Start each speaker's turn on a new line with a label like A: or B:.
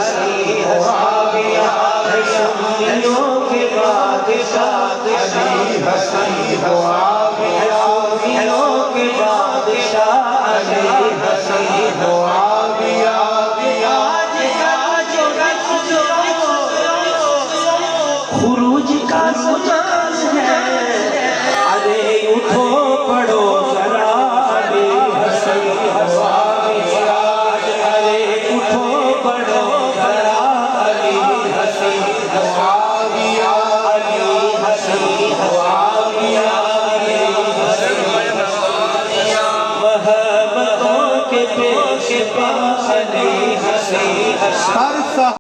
A: حسین معاویہ ہے سنیوں کے بادشاہ علی حسین معاویہ ہے سنیوں کے بادشاہ علی حسین معاویہ خروج کا زمان ہے ارے اٹھو پڑھو ذرا علی حسین معاویہ ارے اٹھو پڑھو ذرا علی حسین معاویہ علی حسین معاویہ محبتوں کے پیش پا علی حسین